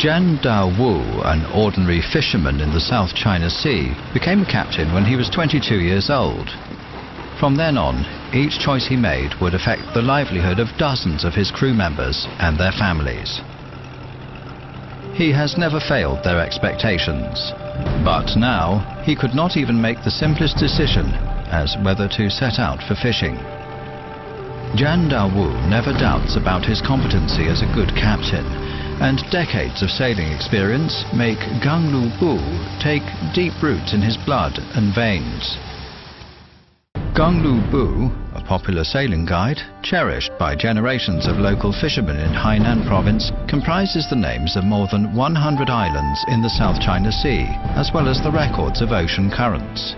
Jian Daowu, an ordinary fisherman in the South China Sea, became a captain when he was 22 years old. From then on, each choice he made would affect the livelihood of dozens of his crew members and their families. He has never failed their expectations, but now he could not even make the simplest decision as whether to set out for fishing. Jian Daowu never doubts about his competency as a good captain, and decades of sailing experience make Ganglu Bu take deep roots in his blood and veins. Ganglu Bu, a popular sailing guide, cherished by generations of local fishermen in Hainan province, comprises the names of more than 100 islands in the South China Sea, as well as the records of ocean currents.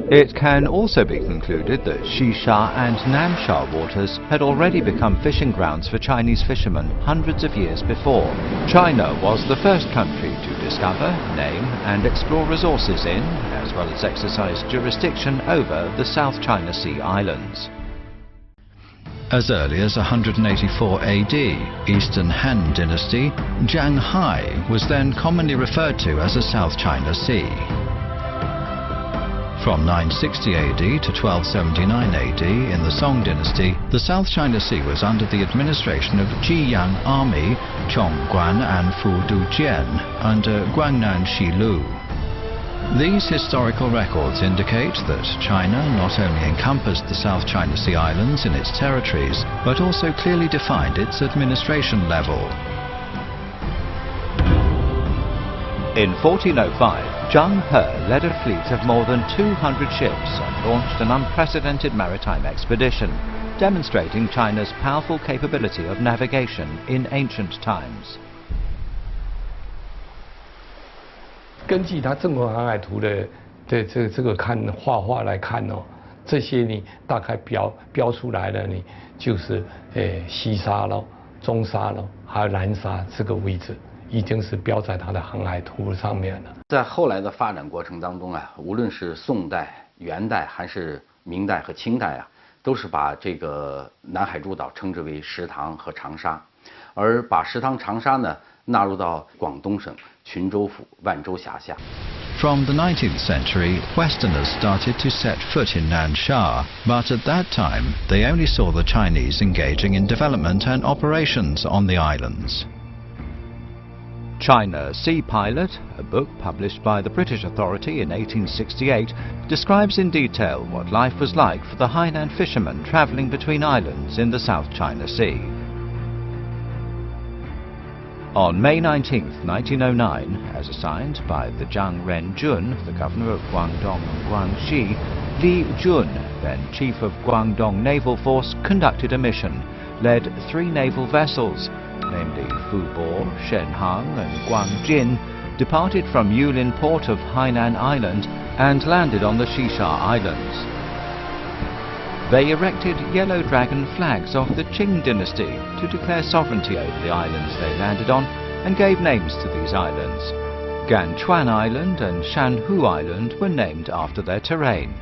It can also be concluded that Xisha and Nansha waters had already become fishing grounds for Chinese fishermen hundreds of years before. China was the first country to discover, name and explore resources in, as well as exercise jurisdiction over, the South China Sea islands. As early as 184 AD, Eastern Han Dynasty, Jianghai was then commonly referred to as the South China Sea. From 960 AD to 1279 AD in the Song Dynasty, the South China Sea was under the administration of Jiyang Army, Chongguan and Fu Dujian under Guangnan Shilu. These historical records indicate that China not only encompassed the South China Sea islands in its territories, but also clearly defined its administration level. In 1405, Zhang He led a fleet of more than 200 ships and launched an unprecedented maritime expedition, demonstrating China's powerful capability of navigation in ancient times. 根据它中国航海图的这个画来看哦，这些你大概标出来了，你就是西沙咯、中沙咯，还有南沙这个位置。 已经是标在它的航海图上面了。在后来的发展过程当中啊，无论是宋代、元代还是明代和清代啊，都是把这个南海诸岛称之为石塘和长沙，而把石塘、长沙呢纳入到广东省群州府万州辖下。 From the 19th century, Westerners started to set foot in Nansha, but at that time they only saw the Chinese engaging in development and operations on the islands. China Sea Pilot, a book published by the British Authority in 1868, describes in detail what life was like for the Hainan fishermen travelling between islands in the South China Sea. On May 19, 1909, as assigned by the Zhang Renjun, the governor of Guangdong and Guangxi, Li Jun, then chief of Guangdong Naval Force, conducted a mission, led 3 naval vessels, namely Fubo, Shenhang and Guangjin, departed from Yulin port of Hainan Island and landed on the Xisha Islands. They erected yellow dragon flags of the Qing dynasty to declare sovereignty over the islands they landed on and gave names to these islands. Ganchuan Island and Shanhu Island were named after their terrain.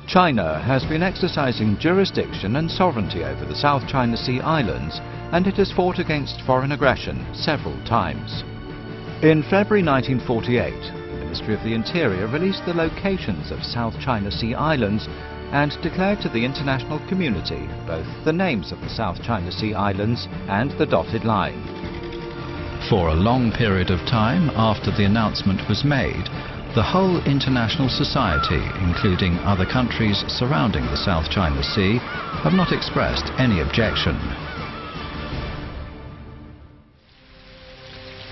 China has been exercising jurisdiction and sovereignty over the South China Sea islands, and it has fought against foreign aggression several times. In February 1948, the Ministry of the Interior released the locations of South China Sea islands and declared to the international community both the names of the South China Sea islands and the dotted line. For a long period of time after the announcement was made, the whole international society, including other countries surrounding the South China Sea, have not expressed any objection.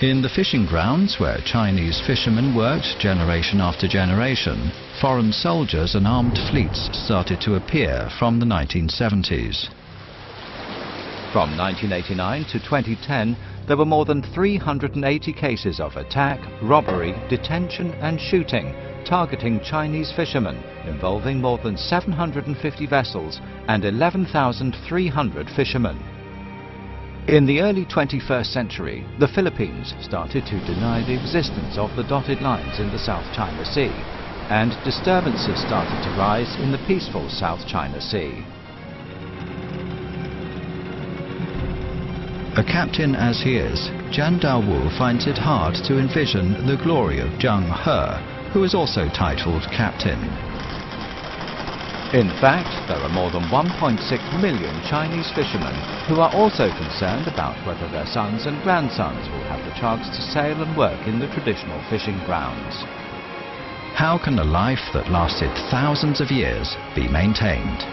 In the fishing grounds where Chinese fishermen worked generation after generation, foreign soldiers and armed fleets started to appear from the 1970s. From 1989 to 2010, there were more than 380 cases of attack, robbery, detention and shooting targeting Chinese fishermen, involving more than 750 vessels and 11,300 fishermen. In the early 21st century, the Philippines started to deny the existence of the dotted lines in the South China Sea, and disturbances started to rise in the peaceful South China Sea. A captain as he is, Jian Daowu finds it hard to envision the glory of Zheng He, who is also titled captain. In fact, there are more than 1.6 million Chinese fishermen who are also concerned about whether their sons and grandsons will have the chance to sail and work in the traditional fishing grounds. How can a life that lasted thousands of years be maintained?